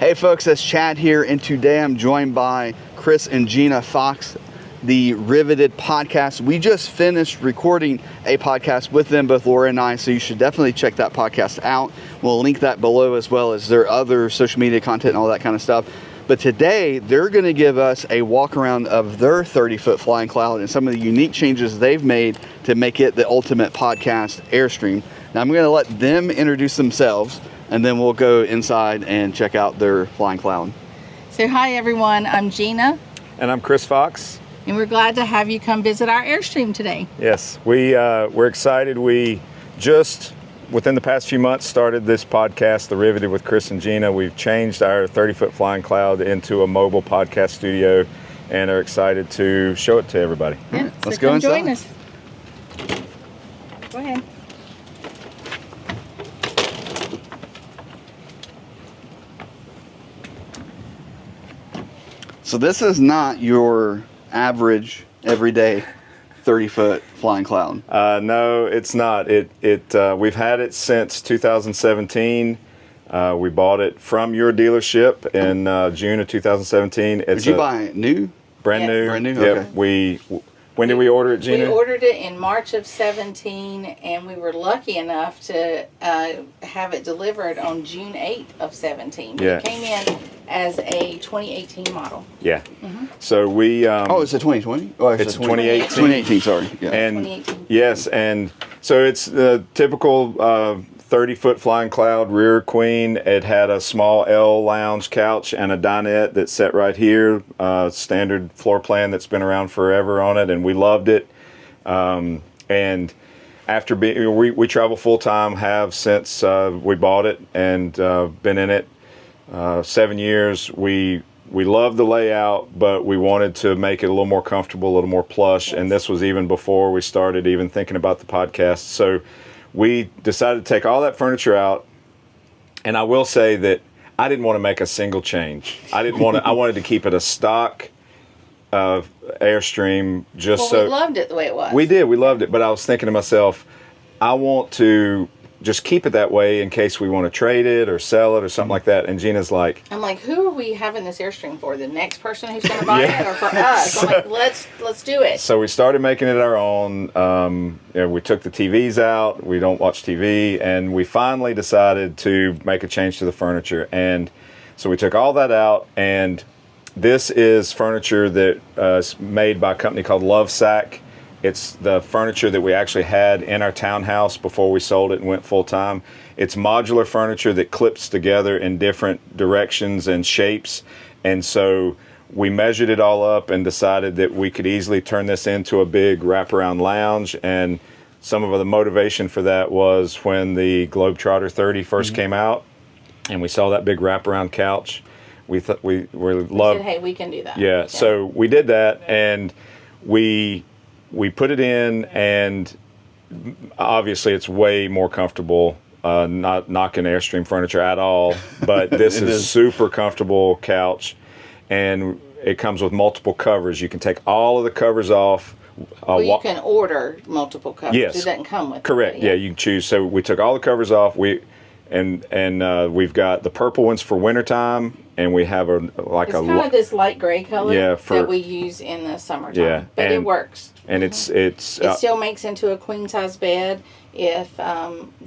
Hey folks, it's Chad here, and today I'm joined by Chris and Gina Fox, the Riveted podcast. We just finished recording a podcast with them, both Laura and I, so you should definitely check that podcast out. We'll link that below, as well as their other social media content and all that kind of stuff. But today, they're going to give us a walk around of their 30-foot flying cloud and some of the unique changes they've made to make it the ultimate podcast, Airstream. Now, I'm going to let them introduce themselves, and then we'll go inside and check out their flying cloud. So hi everyone, I'm Gina. And I'm Chris Fox. And we're glad to have you come visit our Airstream today. Yes, we're excited. We just, within the past few months, started this podcast, The Riveted with Chris and Gina. We've changed our 30-foot flying cloud into a mobile podcast studio and are excited to show it to everybody. Yeah, Let's so go come inside. join us. Go ahead. So this is not your average, everyday 30-foot flying cloud. No, it's not. We've had it since 2017. We bought it from your dealership in June of 2017. Did you buy it new? Brand Yes. new. Brand new? Yep. Okay. When did we order it, Gina? We ordered it in March of 17, and we were lucky enough to have it delivered on June 8th of 17. Yeah. It came in as a 2018 model. Yeah. So we. Oh, it's a 2020? Oh, It's 2018. 2018, sorry. Yeah. And 2018. yes, and so it's the typical 30-foot flying cloud rear queen. It had a small L lounge couch and a dinette that sat right here. Standard floor plan that's been around forever on it, and we loved it. And after we travel full time, have since we bought it, and been in it 7 years. We love the layout, but we wanted to make it a little more comfortable, a little more plush. Yes. And this was even before we started even thinking about the podcast. So we decided to take all that furniture out. And I will say that I didn't want to make a single change. I wanted to keep it a stock Airstream, just We loved it the way it was. We did. We loved it. But I was thinking to myself, I want to just keep it that way in case we want to trade it or sell it or something like that. And Gina's like, I'm like, who are we having this Airstream for? The next person who's going to buy it, or for us? I'm like, let's do it. So we started making it our own. We took the TVs out. We don't watch TV, and we finally decided to make a change to the furniture. And so we took all that out, and this is furniture that is made by a company called Lovesac. It's the furniture that we actually had in our townhouse before we sold it and went full time. It's modular furniture that clips together in different directions and shapes. And so we measured it all up and decided that we could easily turn this into a big wraparound lounge. And some of the motivation for that was when the Globetrotter 30 first came out and we saw that big wraparound couch. We loved. Said, hey, we can do that. Yeah. So we did that, and we put it in, and obviously it's way more comfortable, not knocking Airstream furniture at all, but this is super comfortable couch, and it comes with multiple covers. You can take all of the covers off. Well, you can order multiple covers. Yes. It doesn't come with Correct. it. Yeah, you can choose. So we took all the covers off. We've got the purple ones for wintertime, and we have It's kind of this light gray color that we use in the summertime. Yeah, but it works. And it still makes into a queen size bed if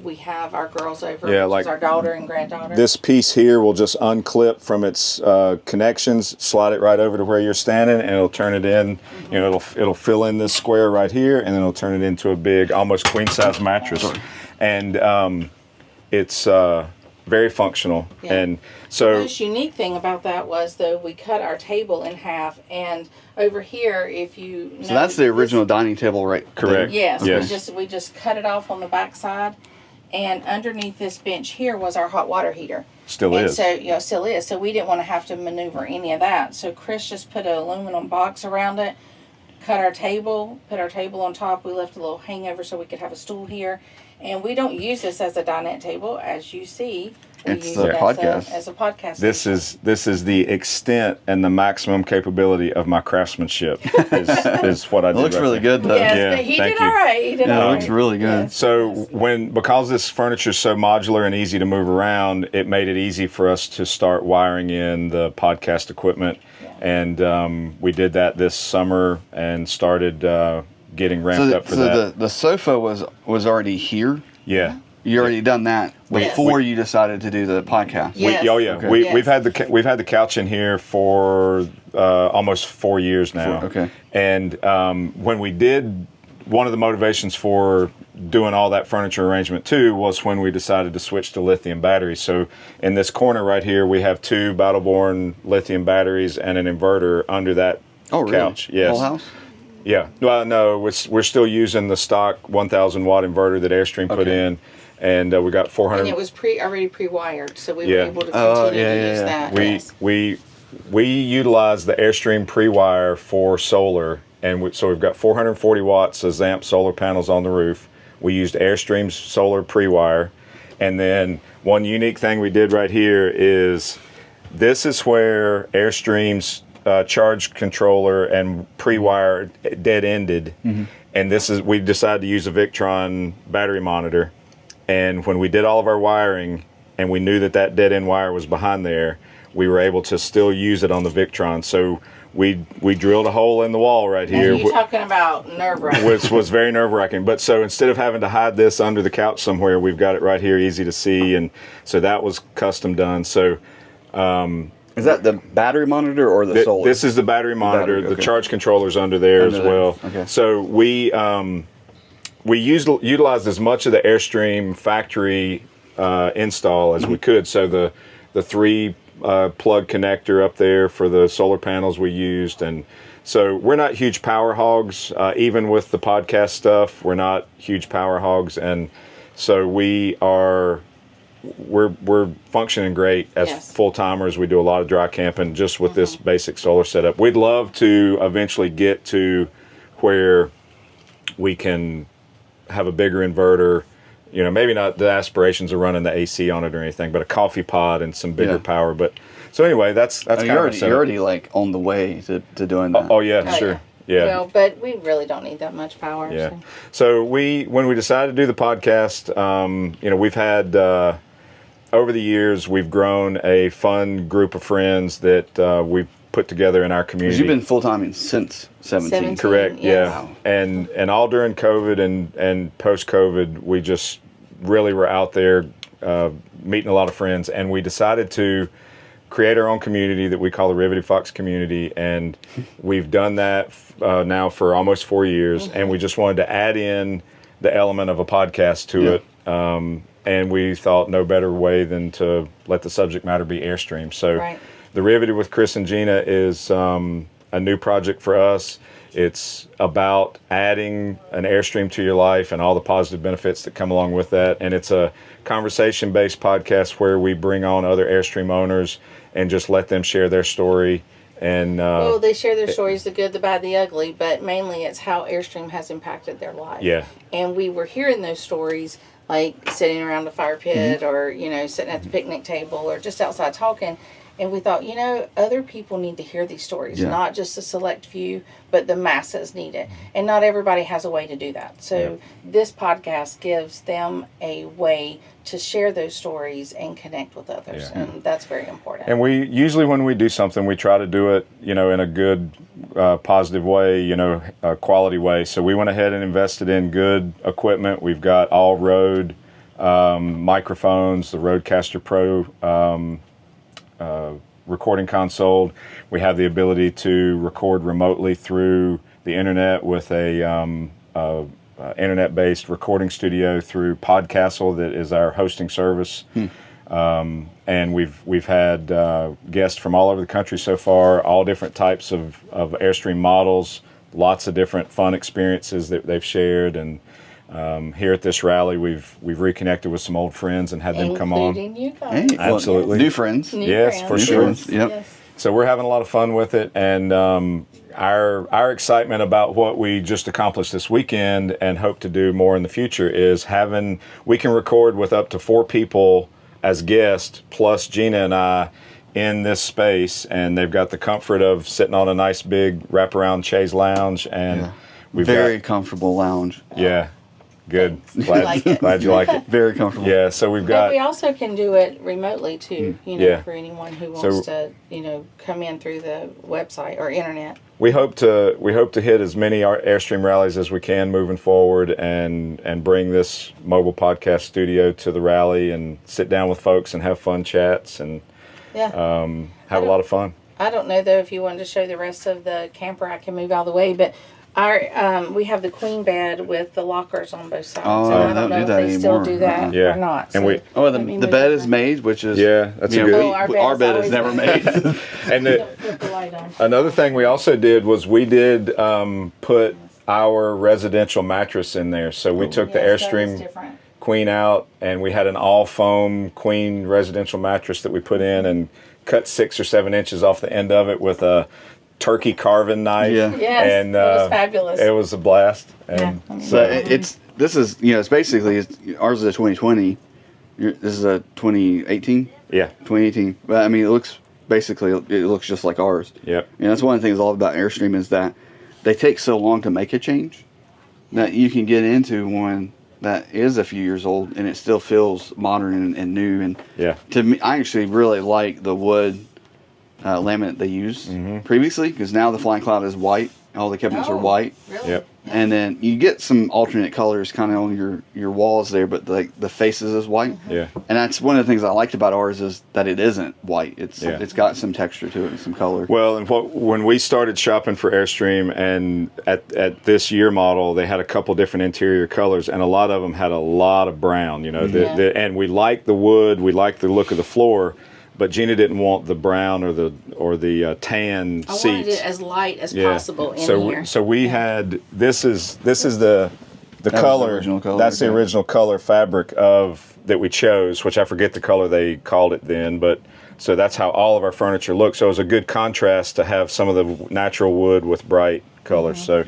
we have our girls over, which is our daughter and granddaughter. This piece here will just unclip from its connections, slide it right over to where you're standing, and it'll turn it in. You know, it'll fill in this square right here, and then it'll turn it into a big, almost queen size mattress. And it's very functional. Yeah. And so the most unique thing about that was, though, we cut our table in half, and over here, if you know, so that's the original dining table, right? Correct. Yes. Yes. We just cut it off on the back side, and underneath this bench here was our hot water heater. Still is. So still is. So we didn't want to have to maneuver any of that. So Chris just put an aluminum box around it, cut our table, put our table on top. We left a little hangover so we could have a stool here. And we don't use this as a dinette table, as you see. It's use the it podcast. as a podcast. This station. is the extent and the maximum capability of my craftsmanship. Is what I It did. looks right really there. good though. Yes, Yeah, but he thank did you. all right. He did Yeah, all it right. looks really good. Yes. So because this furniture is so modular and easy to move around, it made it easy for us to start wiring in the podcast equipment, and we did that this summer and started getting ramped up for that. The sofa was already here. Yeah. You already done that before you decided to do the podcast. Yes. Okay. We've had the couch in here for almost 4 years now. Okay. And when we did, one of the motivations for doing all that furniture arrangement too was when we decided to switch to lithium batteries. So in this corner right here, we have 2 Battle-Born lithium batteries and an inverter under that couch. Yes. Whole house? Yeah. Well, no, we're still using the stock 1,000 watt inverter that Airstream put in. And we got 400. And it was already pre-wired, so we were Yeah. able to continue to use that. We yes. we utilize the Airstream pre-wire for solar, and so we've got 440 watts of ZAMP solar panels on the roof. We used Airstream's solar pre-wire, and then one unique thing we did right here is this is where Airstream's charge controller and pre-wire dead-ended, and we decided to use a Victron battery monitor. And when we did all of our wiring and we knew that dead end wire was behind there, we were able to still use it on the Victron. So we drilled a hole in the wall right here. And you're talking about nerve-wracking. Which was very nerve-wracking. But so instead of having to hide this under the couch somewhere, we've got it right here, easy to see. And so that was custom done. So is that the battery monitor or the solar? this is the battery monitor. okay. The charge controller's under there as well. Okay. So we utilized as much of the Airstream factory install as we could. So the 3 plug connector up there for the solar panels we used, and so we're not huge power hogs. Even with the podcast stuff, we're not huge power hogs, and so we're functioning great as full timers. We do a lot of dry camping just with this basic solar setup. We'd love to eventually get to where we can have a bigger inverter, maybe not the aspirations of running the AC on it or anything, but a coffee pod and some bigger power. But so anyway, that's kind of you're already like on the way to doing that. Oh yeah, sure. Yeah. Well, but we really don't need that much power. Yeah. So when we decided to do the podcast, we've had over the years we've grown a fun group of friends that we've put together in our community. Because you've been full-time since 17. Correct, yes. yeah. And all during COVID and post-COVID, we just really were out there meeting a lot of friends, and we decided to create our own community that we call the Riveted Fox community, and we've done that now for almost 4 years, and we just wanted to add in the element of a podcast to it, and we thought no better way than to let the subject matter be Airstream. So. Right. The Riveted with Chris and Gina is a new project for us. It's about adding an Airstream to your life and all the positive benefits that come along with that. And it's a conversation-based podcast where we bring on other Airstream owners and just let them share their story. And well, they share their stories, the good, the bad, the ugly, but mainly it's how Airstream has impacted their life. Yeah. And we were hearing those stories, like sitting around the fire pit or, sitting at the picnic table or just outside talking. And we thought, other people need to hear these stories, not just a select few, but the masses need it. And not everybody has a way to do that. So this podcast gives them a way to share those stories and connect with others. Yeah. And that's very important. And we usually, when we do something, we try to do it, in a good, positive way, a quality way. So we went ahead and invested in good equipment. We've got all Rode microphones, the Rodecaster Pro recording console. We have the ability to record remotely through the internet with a internet-based recording studio through Podcastle, that is our hosting service. And we've had guests from all over the country so far, all different types of Airstream models, lots of different fun experiences that they've shared. And here at this rally, we've reconnected with some old friends and had them come on. Including you guys. Hey, well, Absolutely. new friends. New Yes, friends. for New sure. friends, yep. Yes. So we're having a lot of fun with it, and our excitement about what we just accomplished this weekend and hope to do more in the future is we can record with up to 4 people as guests, plus Gina and I, in this space, and they've got the comfort of sitting on a nice big wraparound chaise lounge, and we've very comfortable lounge. Yeah, good. Like it. Glad you like it. Very comfortable. Yeah, so we've But got. we also can do it remotely too, for anyone who wants to, come in through the website or internet. We hope to hit as many Airstream rallies as we can moving forward, and bring this mobile podcast studio to the rally and sit down with folks and have fun chats and have a lot of fun. I don't know though if you wanted to show the rest of the camper. I can move out of the way, but our we have the queen bed with the lockers on both sides. Oh, and I they don't know don't do if that they still anymore. do that Yeah. or not. And we- the bed is made, which is That's a good. our bed is never made. And Don't put the light on. another thing we also did was we did put our residential mattress in there. So we took the Yes, that is Airstream different. queen out, and we had an all foam queen residential mattress that we put in and cut 6 or 7 inches off the end of it with a turkey carving knife. Yeah. Yes, and it was fabulous. It was a blast. And So it's basically ours is a 2020. This is a 2018. yeah, 2018. But I mean, it looks just like ours. yep. That's one of the things all about Airstream is that they take so long to make a change that you can get into one that is a few years old and it still feels modern and new. And Yeah. to me, I actually really like the wood laminate they used previously, because now the Flying Cloud is white. All the cabinets are white. Really? Yep. And then you get some alternate colors kind of on your walls there, but the faces is white. Yeah. And that's one of the things I liked about ours is that it isn't white. It's Yeah. it's got some texture to it and some color. Well, and when we started shopping for Airstream, and at this year model, they had a couple different interior colors, and a lot of them had a lot of brown. And we liked the wood, we liked the look of the floor, but Gina didn't want the brown or the tan I seats. wanted it as light as possible in here. So we had this is the color. the original color, That's the okay. original color fabric that we chose, which I forget the color they called it then, but so that's how all of our furniture looks. So it was a good contrast to have some of the natural wood with bright colors. So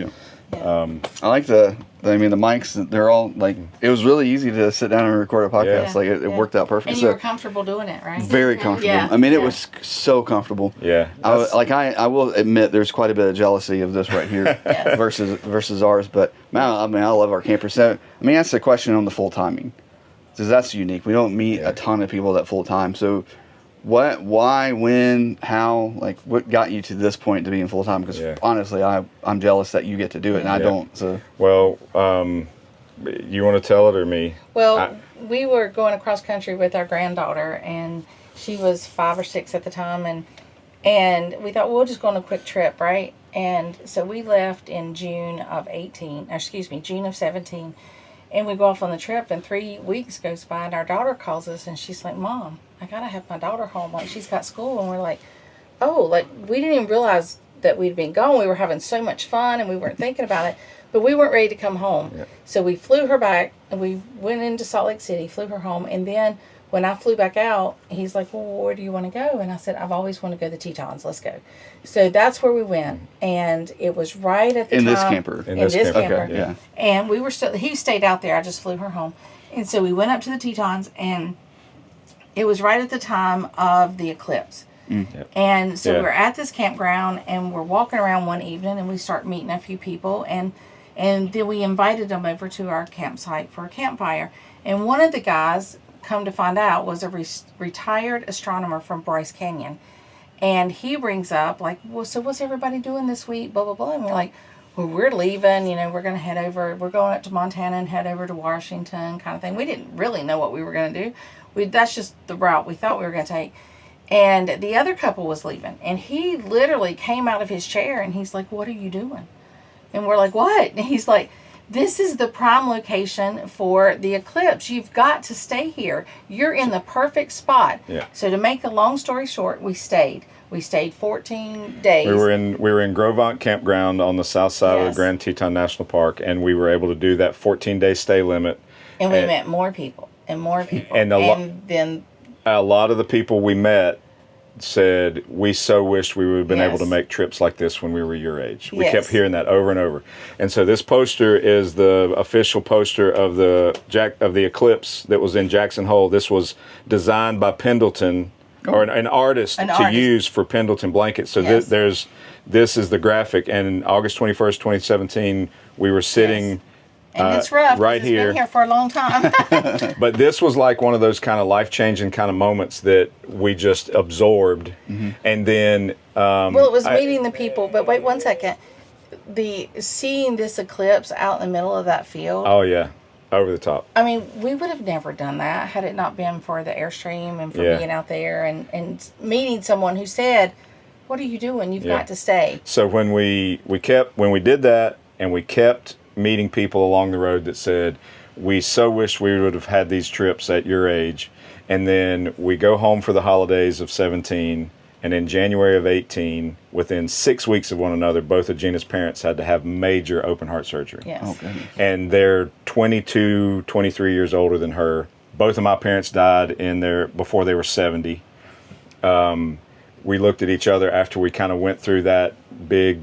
I like the mics. They're all like, it was really easy to sit down and record a podcast. Yeah. Like it worked out perfect. And you were comfortable doing it, right? Very comfortable. Yeah. I mean, it was so comfortable. yeah, I will admit there's quite a bit of jealousy of this right here versus ours. But man, I love our camper. So that's the question on the full timing, because that's unique. We don't meet a ton of people that full time. So what, why, when, how, like what got you to this point to being full time? Because honestly, I'm jealous that you get to do it and I don't. So well, you want to tell it or me? Well, we were going across country with our granddaughter, and she was 5 or 6 at the time, and we thought, well, we'll just go on a quick trip, right? And so we left in June of 17, and we go off on the trip, and 3 weeks goes by, and our daughter calls us, and she's like, Mom, I gotta have my daughter home, like she's got school. And we're like, oh, like we didn't even realize that we'd been gone. We were having so much fun, and we weren't thinking about it, but we weren't ready to come home. So we flew her back, and we went into Salt Lake City, flew her home, and then when I flew back out, he's like, well, where do you want to go? And I said, I've always wanted to go to the Tetons. Let's go. So that's where we went. And it was right at the time. in this camper. In this camper. Okay, yeah. And we were still, he stayed out there. I just flew her home. And so we went up to the Tetons, and it was right at the time of the eclipse. And so we're at this campground, and we're walking around one evening, and we start meeting a few people, and then we invited them over to our campsite for a campfire. And one of the guys, come to find out, was a retired astronomer from Bryce Canyon. And he brings up, like, well, so what's everybody doing this week, blah, blah, blah. And we're like, well, we're leaving, we're going to head over, we're going up to Montana and head over to Washington, kind of thing. We didn't really know what we were going to do. That's just the route we thought we were going to take. And the other couple was leaving. And he literally came out of his chair, and he's like, what are you doing? And we're like, what? And he's like, this is the prime location for the eclipse. You've got to stay here. You're in the perfect spot. So to make a long story short, we stayed. We stayed 14 days. We were in Grovant Campground on the south side of the Grand Teton National Park, and we were able to do that 14-day stay limit. And we met more people and more people. And then a lot of the people we met said, "We so wished we would have been able to Yes. make trips like this when we were your age." We Yes. kept hearing that over and over. And so this poster is the official poster of the eclipse that was in Jackson Hole. This was designed by Pendleton, or an artist use for Pendleton blankets. So Yes. this is the graphic. And August 21st, 2017, we were sitting. Yes. And it's rough. right It's here. been here for a long time. But this was like one of those kind of life-changing kind of moments that we just absorbed. And then Well, it was meeting the people, but wait 1 second. Seeing this eclipse out in the middle of that field. oh yeah, over the top. I mean, we would have never done that had it not been for the Airstream and for Yeah. being out there and meeting someone who said, "What are you doing? You've got to stay." So when we did that, and we kept meeting people along the road that said, "We so wish we would have had these trips at your age." And then we go home for the holidays of 17, and in January of 18, within 6 weeks of one another, both of Gina's parents had to have major open heart surgery. Yes. Oh, goodness. And they're 22, 23 years older than her. Both of my parents died before they were 70. We looked at each other after we kind of went through that big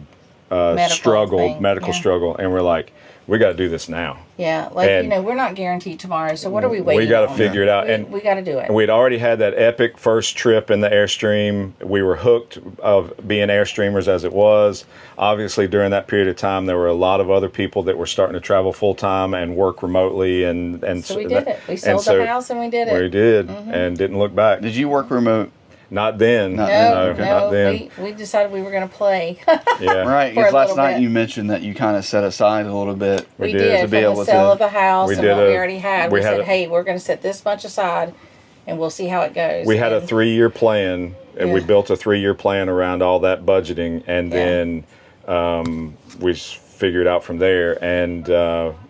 medical struggle, and we're like, we got to do this now. Yeah, like, And- we're not guaranteed tomorrow, so what are we waiting We got to on? figure it out. And we got to do it. And we'd already had that epic first trip in the Airstream. We were hooked of being Airstreamers as it was. Obviously, during that period of time, there were a lot of other people that were starting to travel full time and work remotely. And So we did it. We sold the house and we did it. We did, and didn't look back. Did you work remote? Not then. Not No, then. Not then. we decided we were going to play. Yeah. Right, For because a last little night bit. you mentioned that you kind of set aside a little bit. We We did, did to be from able the sale to- of the house we and did what we a- already had. we We had said, a- hey, we're going to set this much aside and we'll see how it goes. We had a And 3-year plan, and we Yeah. built a 3-year plan around all that budgeting, and Yeah. then we just figured out from there. And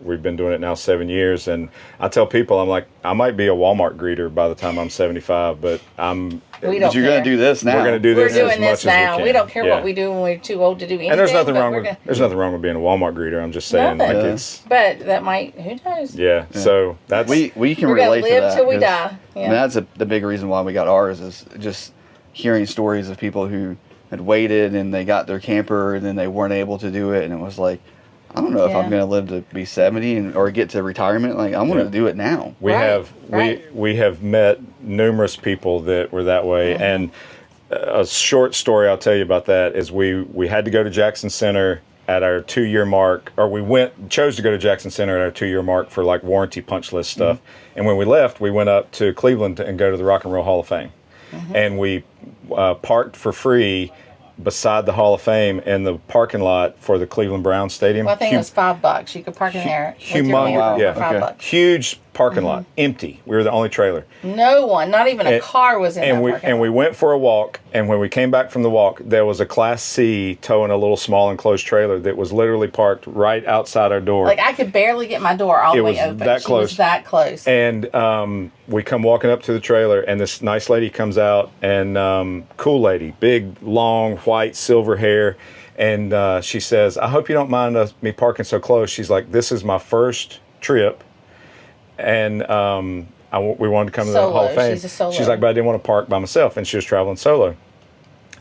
we've been doing it now 7 years. And I tell people, I'm like, I might be a Walmart greeter by the time I'm 75, but we But don't you're care. going to do this now. we're going to do We're this as doing much this as now. we can. We don't care Yeah. what we do when we're too old to do anything. And there's nothing but wrong we're with gonna- there's nothing wrong with being a Walmart greeter. I'm just saying, like, Nothing. it's But that might, who knows? yeah. So that's we can We're going relate to to live that. till we 'cause, die. I Yeah. mean, that's the big reason why we got ours is just hearing stories of people who had waited and they got their camper and then they weren't able to do it, and it was like, I don't know if I'm Yeah. going to live to be 70 or get to retirement. Like, I want Yeah. to do it now. we Right, have right. we have met numerous people that were that way. Mm-hmm. And a short story I'll tell you about that is we had to go to Jackson Center at our 2-year mark, or we chose to go to Jackson Center at our 2-year mark for like warranty punch list stuff. And when we left, we went up to Cleveland and go to the Rock and Roll Hall of Fame. And we parked for free beside the Hall of Fame in the parking lot for the Cleveland Browns Stadium. Well, I think it was $5. You could park in there. with your humongous, camper yeah, for $5. okay. huge parking lot, empty. We were the only trailer. No one, not even a And- car was in and that we parking and we lot. went for a walk, and when we came back from the walk, there was a Class C towing a little small enclosed trailer that was literally parked right outside our door. Like, I could barely get my door all the It way was open. that She close. was that close. And we come walking up to the trailer, and this nice lady comes out, and cool lady, big, long, white, silver hair, and she says, "I hope you don't mind me parking so close." She's like, "This is my first trip, and we wanted to come to the Hall of Solo. Fame." She's a solo. She's like, "But I didn't want to park by myself," and she was traveling solo.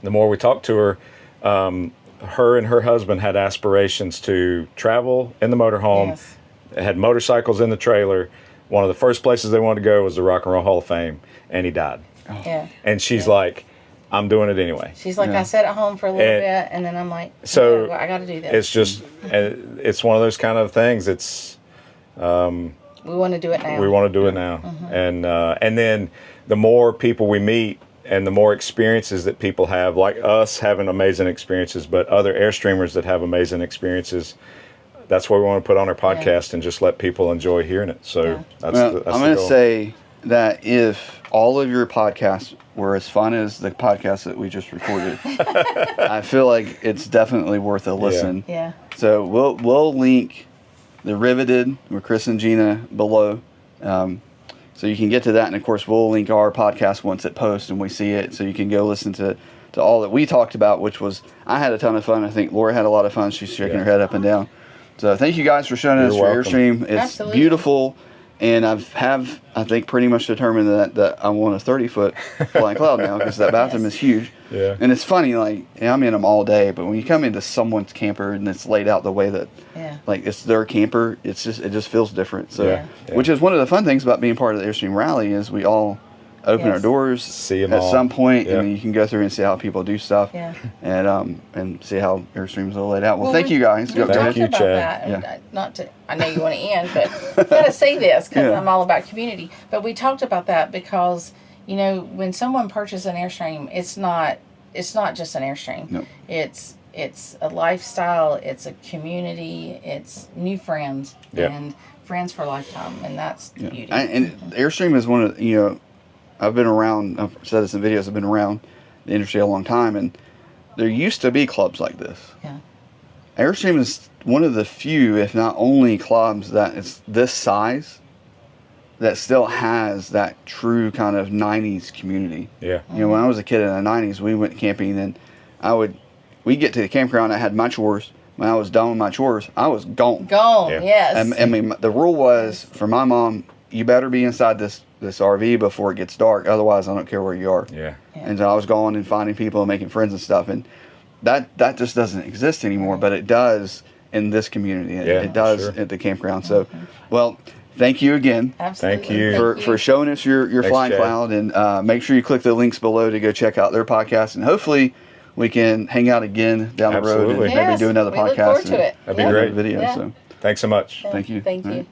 The more we talked to her, her and her husband had aspirations to travel in the motorhome. Yes. They had motorcycles in the trailer. One of the first places they wanted to go was the Rock and Roll Hall of Fame, and he died. Yeah. And she's like, "I'm doing it anyway." She's like, Yeah. I sat at home for a little And- bit, and then I'm like, So, I got to do this. It's just, it's one of those kind of things. It's we want to do it now. we want to do it now, and then the more people we meet, and the more experiences that people have, like us having amazing experiences, but other Airstreamers that have amazing experiences. That's what we want to put on our podcast and just let people enjoy hearing it. So Yeah. that's Well, that's I'm the going to goal. say that if all of your podcasts were as fun as the podcast that we just recorded, I feel like it's definitely worth a listen. Yeah. So we'll link the Riveted with Chris and Gina below, so you can get to that. And of course, we'll link our podcast once it posts and we see it, so you can go listen to all that we talked about, which was, I had a ton of fun. I think Laura had a lot of fun. She's shaking her head up and down. So thank you guys for showing us You're your welcome. Airstream. It's Absolutely. beautiful. And I think, pretty much determined that I want a 30-foot flying cloud now because that bathroom is huge. Yeah. And it's funny, like, I'm in them all day, but when you come into someone's camper and it's laid out the way that, like, it's their camper, it just feels different. So, which is one of the fun things about being part of the Airstream rally is we all open our doors see at some point, and you can go through and see how people do stuff, and see how Airstreams are laid out. Well, thank you guys. Thank you, Chad. That. Not to, I know you want to end, but I gotta say this because I'm all about community. But we talked about that because when someone purchases an Airstream, it's not just an Airstream. No. It's a lifestyle. It's a community. It's new friends and friends for a lifetime, and that's the beauty. And Airstream is one of I've been around. I've said this in videos. I've been around the industry a long time, and there used to be clubs like this. Yeah. Airstream is one of the few, if not only, clubs that is this size that still has that true kind of 90s community. Yeah. When I was a kid in the 90s, we went camping, and we'd get to the campground. I had my chores. When I was done with my chores, I was gone. Yes. And I mean, the rule was for my mom, you better be inside this RV before it gets dark. Otherwise, I don't care where you are. Yeah. And so I was going and finding people and making friends and stuff. And that just doesn't exist anymore, but it does in this community. It does at the campground. So, well, thank you again. Absolutely. Thank you. For showing us your flying Chad. cloud. And make sure you click the links below to go check out their podcast. And hopefully we can hang out again down the road and maybe do another podcast. Look forward to it. That'd be great. Video. So Thanks so much. thank you. Thank you. All right.